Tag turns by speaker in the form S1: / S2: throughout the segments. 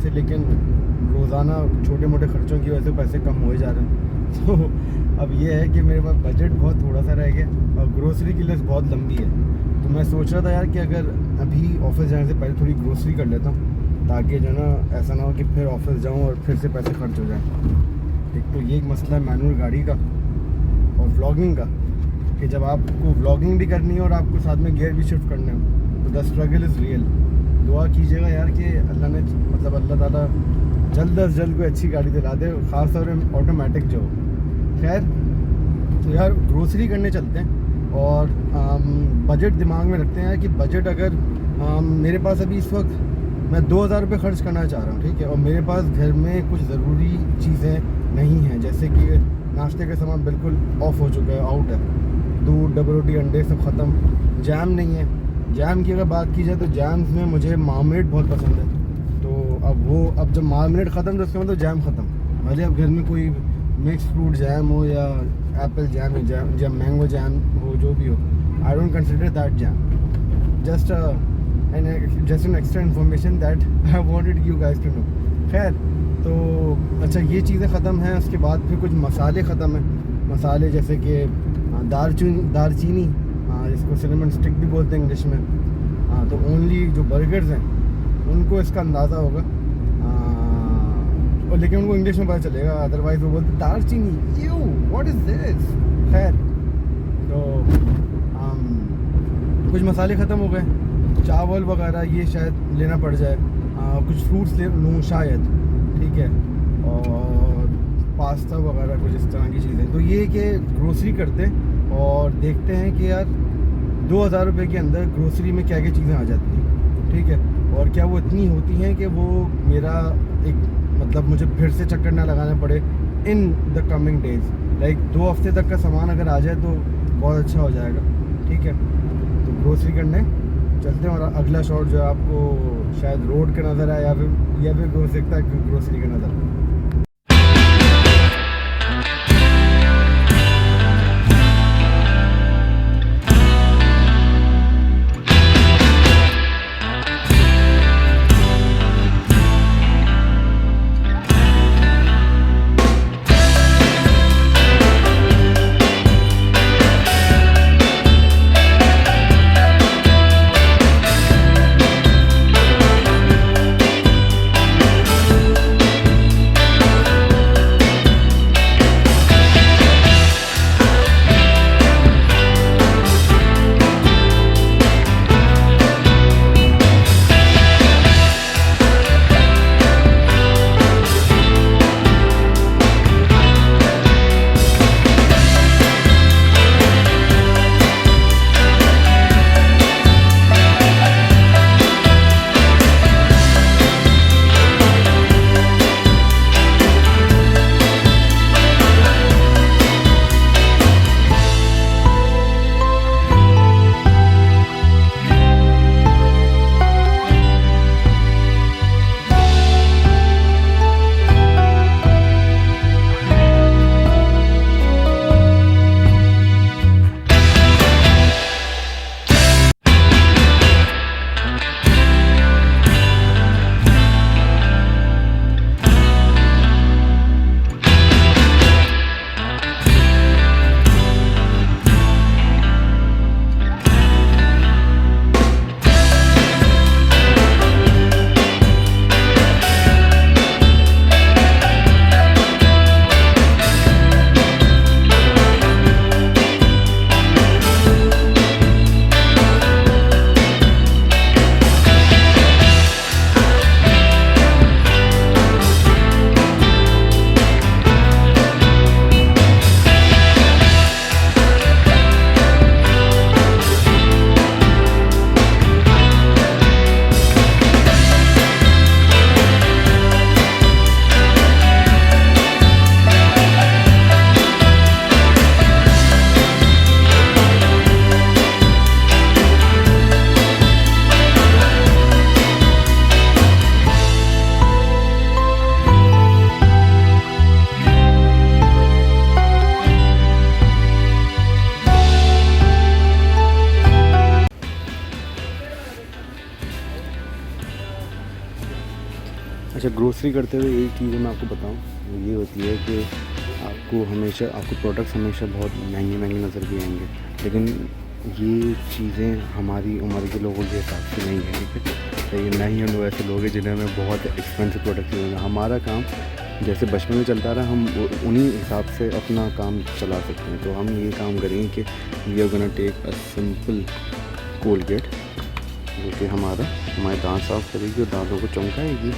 S1: से, लेकिन रोज़ाना छोटे मोटे खर्चों की वजह से पैसे कम हो जा रहे हैं। तो अब ये है कि मेरे पास बजट बहुत थोड़ा सा रह गया और ग्रोसरी की लिस्ट बहुत लंबी है। तो मैं सोच रहा था यार कि अगर अभी ऑफिस जाने से पहले थोड़ी ग्रोसरी कर लेता हूँ, ताकि जो ना ऐसा ना हो कि फिर ऑफिस जाऊँ और फिर से पैसे खर्च हो जाए। एक तो ये एक मसला है मैनुअल गाड़ी का और व्लॉगिंग का, कि जब आपको व्लॉगिंग भी करनी है और आपको साथ में गियर भी शिफ्ट करने हो तो द स्ट्रगल इज़ रियल। दुआ कीजिएगा यार कि अल्लाह ने मतलब अल्लाह ताला जल्द अज जल्द कोई अच्छी गाड़ी दिला दे, ख़ास तौर पर ऑटोमेटिक जो। खैर, तो यार ग्रोसरी करने चलते हैं और बजट दिमाग में रखते हैं कि बजट अगर मेरे पास अभी इस वक्त मैं 2000 रुपये खर्च करना चाह रहा हूँ, ठीक है, और मेरे पास घर में कुछ ज़रूरी चीज़ें नहीं हैं, जैसे कि नाश्ते का सामान बिल्कुल ऑफ हो चुका है, आउट है, दूध डबल रोटी अंडे सब ख़त्म, जैम नहीं है। जैम की अगर बात की जाए तो जैम्स में मुझे मार्मलेड बहुत पसंद है। तो अब जब मार्मलेड ख़त्म तो उसका मतलब जैम ख़त्म। भले अब घर में कोई मिक्स फ्रूट जैम हो या एप्पल जैम या मैंगो जैम हो, जो भी हो, I don't consider that jam, just an extra information that I wanted you guys to know. खैर, तो अच्छा ये चीज़ें ख़त्म हैं। उसके बाद फिर कुछ मसाले ख़त्म हैं। मसाले जैसे कि दालचीनी, जिसको सिनेमन स्टिक भी बोलते हैं इंग्लिश में। तो ओनली जो बर्गर्स हैं उनको इसका अंदाज़ा होगा, और लेकिन उनको इंग्लिश में पता चलेगा, अदरवाइज वो बोलते दालचीनी, यू व्हाट इज़ दिस। खैर, तो कुछ मसाले ख़त्म हो गए, चावल वगैरह ये शायद लेना पड़ जाए, कुछ फ्रूट्स ले लूँ शायद, ठीक है, और पास्ता वगैरह कुछ इस तरह की चीज़ें। तो ये कि ग्रोसरी करते हैं और देखते हैं कि यार 2000 रुपये के अंदर ग्रोसरी में क्या क्या चीज़ें आ जाती हैं, ठीक है, और क्या वो इतनी होती हैं कि वो मेरा एक मतलब मुझे फिर से चक्कर ना लगाना पड़े in the coming days. Like 2 हफ्ते तक का सामान अगर आ जाए तो बहुत अच्छा हो जाएगा, ठीक है। तो ग्रोसरी करने चलते हैं और अगला शॉट जो है आपको शायद रोड का नज़र आए या फिर हो सकता है ग्रोसरी का नज़र आए। अच्छा, ग्रोसरी करते हुए एक चीज़ मैं आपको बताऊँ, वो ये होती है कि आपको प्रोडक्ट्स हमेशा बहुत महंगे नज़र भी आएंगे, लेकिन ये चीज़ें हमारी उम्र के लोगों के हिसाब से नहीं है, ठीक है। तो ये नहीं हम लोग ऐसे लोग हैं जिन्हें हमें बहुत एक्सपेंसिव प्रोडक्ट चाहिए। हमारा काम जैसे बचपन में चलता रहा, हम उन्हीं हिसाब से अपना काम चला सकते हैं। तो हम ये काम करेंगे कि we are gonna take a simple Colgate, जो कि हमारे दांत साफ़ करेगी और दांतों को चमकाएगी।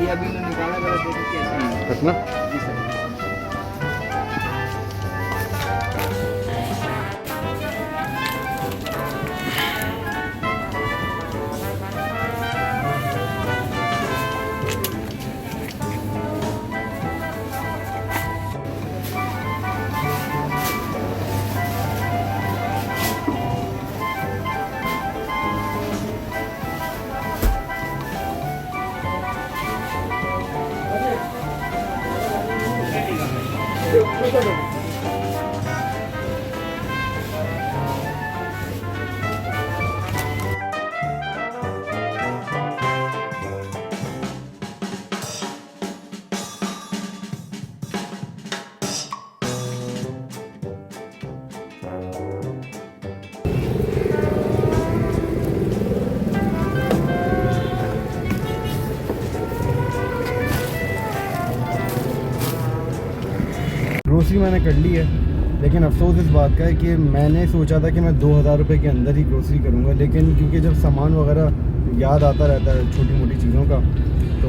S2: ये अभी मैं निकाला जरा देखो कैसे है।
S1: रखना।
S2: जी सर।
S1: मैंने कर ली है, लेकिन अफसोस इस बात का है कि मैंने सोचा था कि मैं 2000 रुपये के अंदर ही ग्रोसरी करूँगा, लेकिन क्योंकि जब सामान वगैरह याद आता रहता है छोटी मोटी चीज़ों का, तो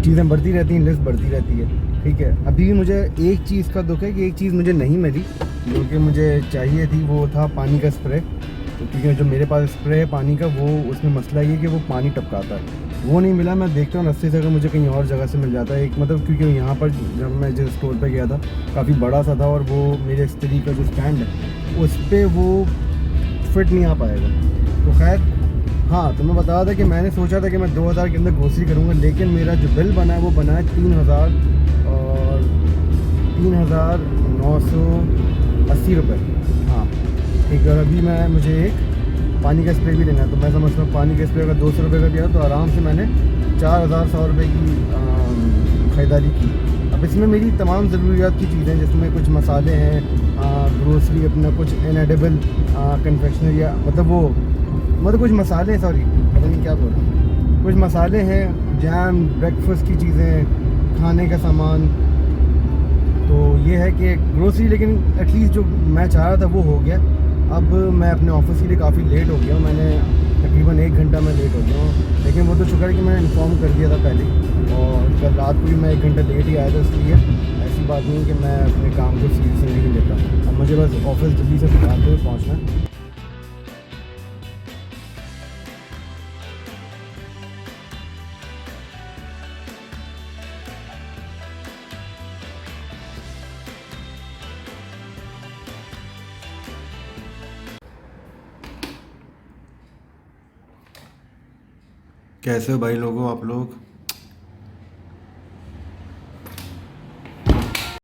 S1: चीज़ें बढ़ती रहती हैं, लिस्ट बढ़ती रहती है। ठीक है, अभी भी मुझे एक चीज़ का दुख है कि एक चीज़ मुझे नहीं मिली जो कि मुझे चाहिए थी, वो था पानी का स्प्रे। तो क्योंकि जो मेरे पास स्प्रे है पानी का, वो उसमें मसला ये है कि वो पानी टपकाता है, वो नहीं मिला। मैं देखता हूँ रास्ते से अगर मुझे कहीं और जगह से मिल जाता है एक, मतलब क्योंकि यहाँ पर जब मैं जिस स्टोर पे गया था काफ़ी बड़ा सा था, और वो मेरे इस्त्री का जो स्टैंड है उस पर वो फिट नहीं आ पाएगा। तो खैर हाँ, तो मैं बता रहा था कि मैंने सोचा था कि मैं 2000 के अंदर ग्रोसरी करूँगा, लेकिन मेरा जो बिल बना है वो बना है 3000 और 3980 रुपये। हाँ ठीक है, और अभी मुझे एक पानी का स्प्रे भी लेना है, तो मैं समझता हूँ पानी का स्प्रे अगर 200 रुपये का दिया तो आराम से मैंने 4100 रुपये की ख़रीदारी की। अब इसमें मेरी तमाम ज़रूरियात की चीज़ें, जिसमें कुछ मसाले हैं, ग्रोसरी, अपना कुछ इनएडिबल कन्फेक्शनरी, या मतलब कुछ मसाले हैं, सॉरी पता नहीं क्या बोल रहा हूँ, कुछ मसाले हैं, जैम, ब्रेकफास्ट की चीज़ें, खाने का सामान। तो ये है कि ग्रोसरी, लेकिन एटलीस्ट जो मैं चाह रहा था वो हो गया। अब मैं अपने ऑफिस के लिए काफ़ी लेट हो गया हूँ, मैंने तकरीबन 1 घंटा में लेट हो गया हूँ, लेकिन वो तो शुक्र है कि मैंने इन्फॉर्म कर दिया था पहले, और कल रात को भी मैं 1 घंटा लेट ही आया था, इसलिए ऐसी बात नहीं कि मैं अपने काम को सीरियसली नहीं लेता। अब मुझे बस ऑफिस जल्दी से आते हुए पहुँचना है। कैसे हो भाई लोगों आप लोग?